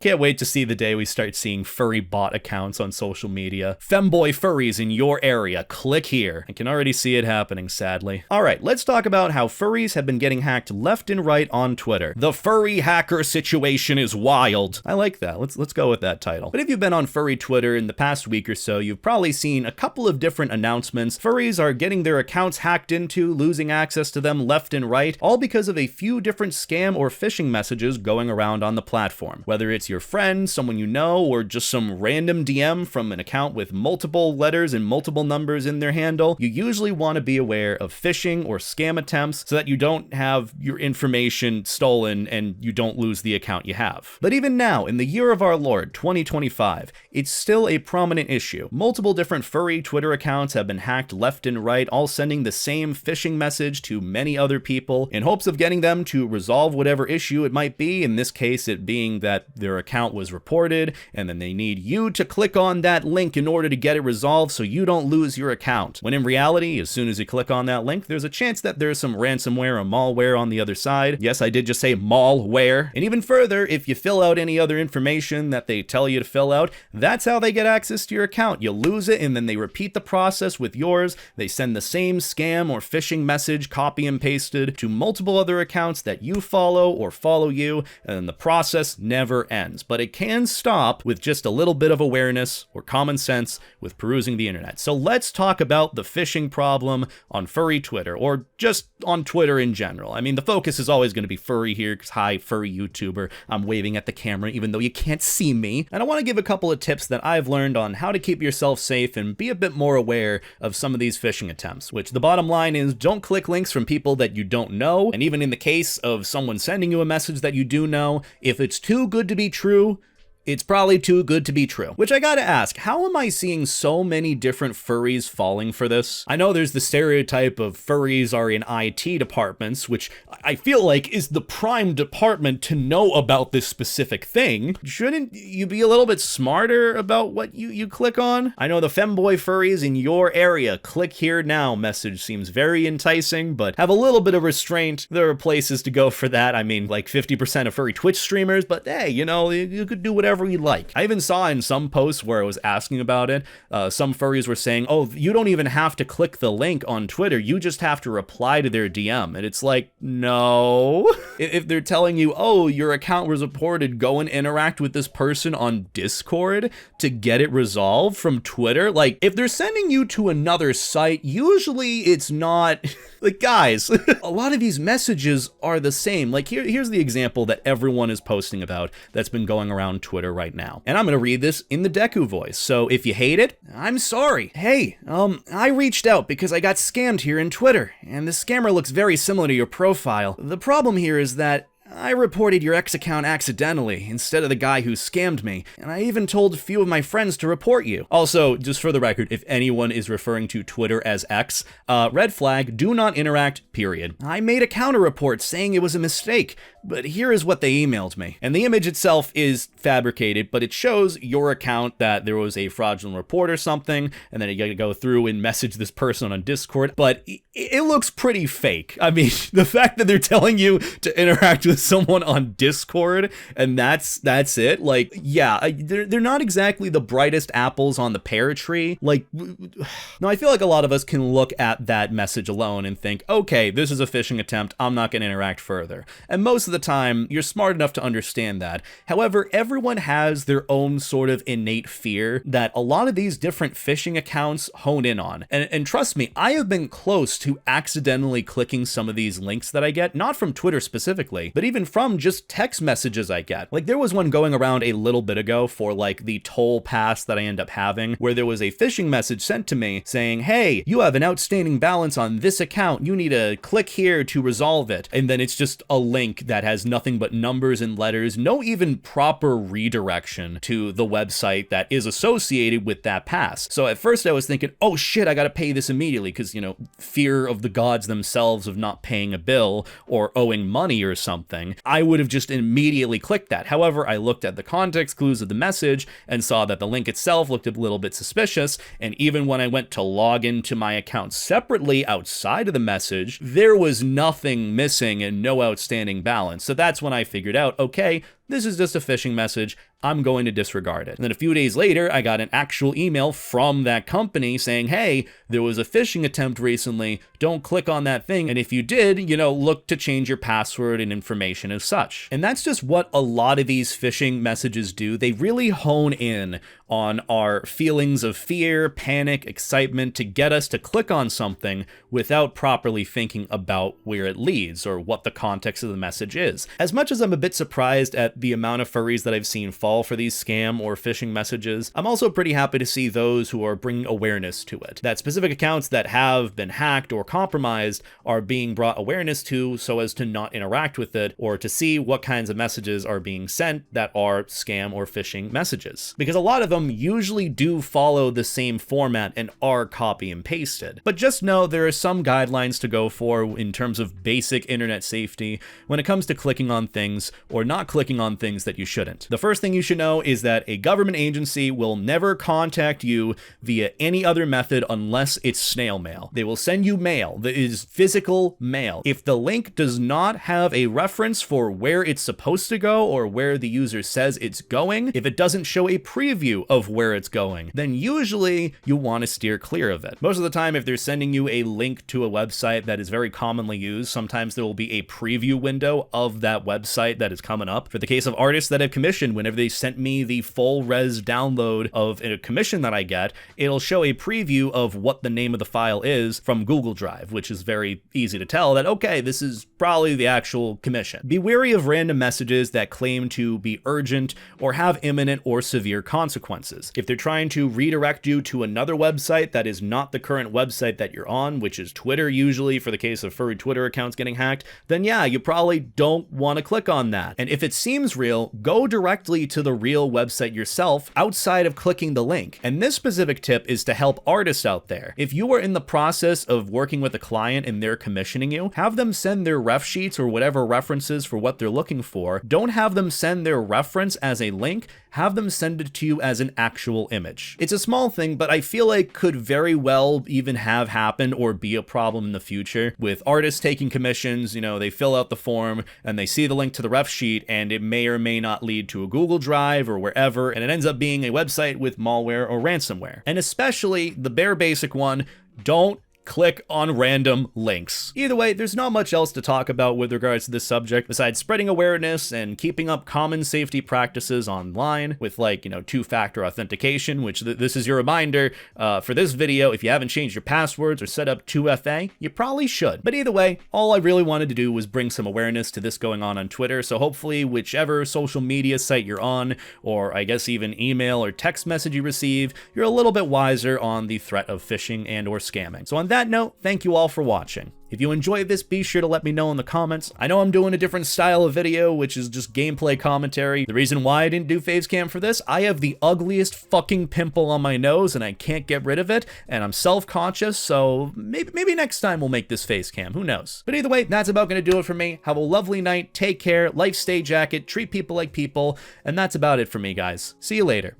Can't wait to see the day we start seeing furry bot accounts on social media. Femboy furries in your area, click here. I can already see it happening, sadly. Alright, let's talk about how furries have been getting hacked left and right on Twitter. The furry hacker situation is wild. I like that. Let's go with that title. But if you've been on furry Twitter in the past week or so, you've probably seen a couple of different announcements. Furries are getting their accounts hacked into, losing access to them left and right, all because of a few different scam or phishing messages going around on the platform. Whether it's your friend, someone you know, or just some random DM from an account with multiple letters and multiple numbers in their handle, you usually want to be aware of phishing or scam attempts so that you don't have your information stolen and you don't lose the account you have. But even now, in the year of our Lord, 2025, it's still a prominent issue. Multiple different furry Twitter accounts have been hacked left and right, all sending the same phishing message to many other people in hopes of getting them to resolve whatever issue it might be, in this case it being that their account was reported, and then they need you to click on that link in order to get it resolved so you don't lose your account. When in reality, as soon as you click on that link, there's a chance that there's some ransomware or malware on the other side. Yes, I did just say malware. And even further, if you fill out any other information that they tell you to fill out, that's how they get access to your account. You lose it, and then they repeat the process with yours. They send the same scam or phishing message, copy and pasted, to multiple other accounts that you follow or follow you, and the process never ends. But it can stop with just a little bit of awareness or common sense with perusing the internet. So let's talk about the phishing problem on furry Twitter, or just on Twitter in general. I mean, the focus is always going to be furry here, because hi, furry YouTuber. I'm waving at the camera even though you can't see me. And I want to give a couple of tips that I've learned on how to keep yourself safe and be a bit more aware of some of these phishing attempts, which the bottom line is, don't click links from people that you don't know. And even in the case of someone sending you a message that you do know, if it's too good to be true, it's probably too good to be true. Which I gotta ask, how am I seeing so many different furries falling for this? I know there's the stereotype of furries are in IT departments, which I feel like is the prime department to know about this specific thing. Shouldn't you be a little bit smarter about what you click on? I know the femboy furries in your area, click here now message seems very enticing, but have a little bit of restraint. There are places to go for that. I mean, like 50% of furry Twitch streamers, but hey, you know, you could do whatever you like. I even saw in some posts where I was asking about it, some furries were saying, oh, you don't even have to click the link on Twitter, you just have to reply to their DM. And it's like, no. If they're telling you, oh, your account was reported, go and interact with this person on Discord to get it resolved from Twitter. Like, if they're sending you to another site, usually it's not... Like, guys, a lot of these messages are the same. Like, here's the example that everyone is posting about that's been going around Twitter right now. And I'm gonna read this in the Deku voice, so if you hate it, I'm sorry. Hey, I reached out because I got scammed here in Twitter, and the scammer looks very similar to your profile. The problem here is that I reported your X account accidentally instead of the guy who scammed me, and I even told a few of my friends to report you. Also, just for the record, if anyone is referring to Twitter as X, red flag, do not interact, period. I made a counter report saying it was a mistake, but here is what they emailed me. And the image itself is fabricated, but it shows your account that there was a fraudulent report or something, and then you gotta go through and message this person on Discord, but it looks pretty fake. I mean, the fact that they're telling you to interact with someone on Discord and that's it, like, yeah, they're not exactly the brightest apples on the pear tree. Like, no, I feel like a lot of us can look at that message alone and think, okay, this is a phishing attempt, I'm not gonna interact further. And most of the time, you're smart enough to understand that. However, everyone has their own sort of innate fear that a lot of these different phishing accounts hone in on. And trust me, I have been close to accidentally clicking some of these links that I get, not from Twitter specifically, but even from just text messages I get. Like, there was one going around a little bit ago for like the toll pass that I end up having, where there was a phishing message sent to me saying, hey, you have an outstanding balance on this account, you need to click here to resolve it. And then it's just a link that has nothing but numbers and letters, no even proper redirection to the website that is associated with that pass. So at first I was thinking, oh shit, I gotta pay this immediately, because, you know, fear of the gods themselves of not paying a bill or owing money or something. I would have just immediately clicked that. However, I looked at the context clues of the message and saw that the link itself looked a little bit suspicious, and even when I went to log into my account separately outside of the message, there was nothing missing and no outstanding balance. So that's when I figured out, okay, this is just a phishing message. I'm going to disregard it. And then a few days later, I got an actual email from that company saying, hey, there was a phishing attempt recently. Don't click on that thing. And if you did, look to change your password and information as such. And that's just what a lot of these phishing messages do. They really hone in on our feelings of fear, panic, excitement to get us to click on something without properly thinking about where it leads or what the context of the message is. As much as I'm a bit surprised at the amount of furries that I've seen fall for these scam or phishing messages, I'm also pretty happy to see those who are bringing awareness to it. That specific accounts that have been hacked or compromised are being brought awareness to so as to not interact with it or to see what kinds of messages are being sent that are scam or phishing messages. Because a lot of them usually do follow the same format and are copy and pasted. But just know there are some guidelines to go for in terms of basic internet safety when it comes to clicking on things or not clicking on things that you shouldn't. The first thing you should know is that a government agency will never contact you via any other method unless it's snail mail. They will send you mail that is physical mail. If the link does not have a reference for where it's supposed to go or where the user says it's going, if it doesn't show a preview of where it's going, then usually you want to steer clear of it. Most of the time, if they're sending you a link to a website that is very commonly used, sometimes there will be a preview window of that website that is coming up. For the case of artists that I've commissioned, whenever they sent me the full res download of a commission that I get, it'll show a preview of what the name of the file is from Google Drive, which is very easy to tell that, okay, this is probably the actual commission. Be wary of random messages that claim to be urgent or have imminent or severe consequences. If they're trying to redirect you to another website that is not the current website that you're on, which is Twitter usually for the case of furry Twitter accounts getting hacked, then yeah, you probably don't want to click on that. And if it seems real, go directly to the real website yourself outside of clicking the link. And this specific tip is to help artists out there. If you are in the process of working with a client and they're commissioning you, have them send their ref sheets or whatever references for what they're looking for. Don't have them send their reference as a link, have them send it to you as an actual image. It's a small thing, but I feel like could very well even have happened or be a problem in the future with artists taking commissions. They fill out the form and they see the link to the ref sheet and it may or may not lead to a Google Drive or wherever, and it ends up being a website with malware or ransomware. And especially the bare basic one, don't click on random links. Either way, there's not much else to talk about with regards to this subject besides spreading awareness and keeping up common safety practices online with two-factor authentication, which this is your reminder for this video. If you haven't changed your passwords or set up 2FA, you probably should. But either way, all I really wanted to do was bring some awareness to this going on Twitter. So hopefully whichever social media site you're on, or I guess even email or text message you receive, you're a little bit wiser on the threat of phishing and or scamming. So on that note, thank you all for watching. If you enjoyed this, be sure to let me know in the comments. I know I'm doing a different style of video, which is just gameplay commentary. The reason why I didn't do face cam for this, I have the ugliest fucking pimple on my nose and I can't get rid of it, and I'm self-conscious, so maybe next time we'll make this face cam, who knows. But either way, that's about gonna do it for me. Have a lovely night, take care, life stay jacket, treat people like people, and that's about it for me, guys. See you later.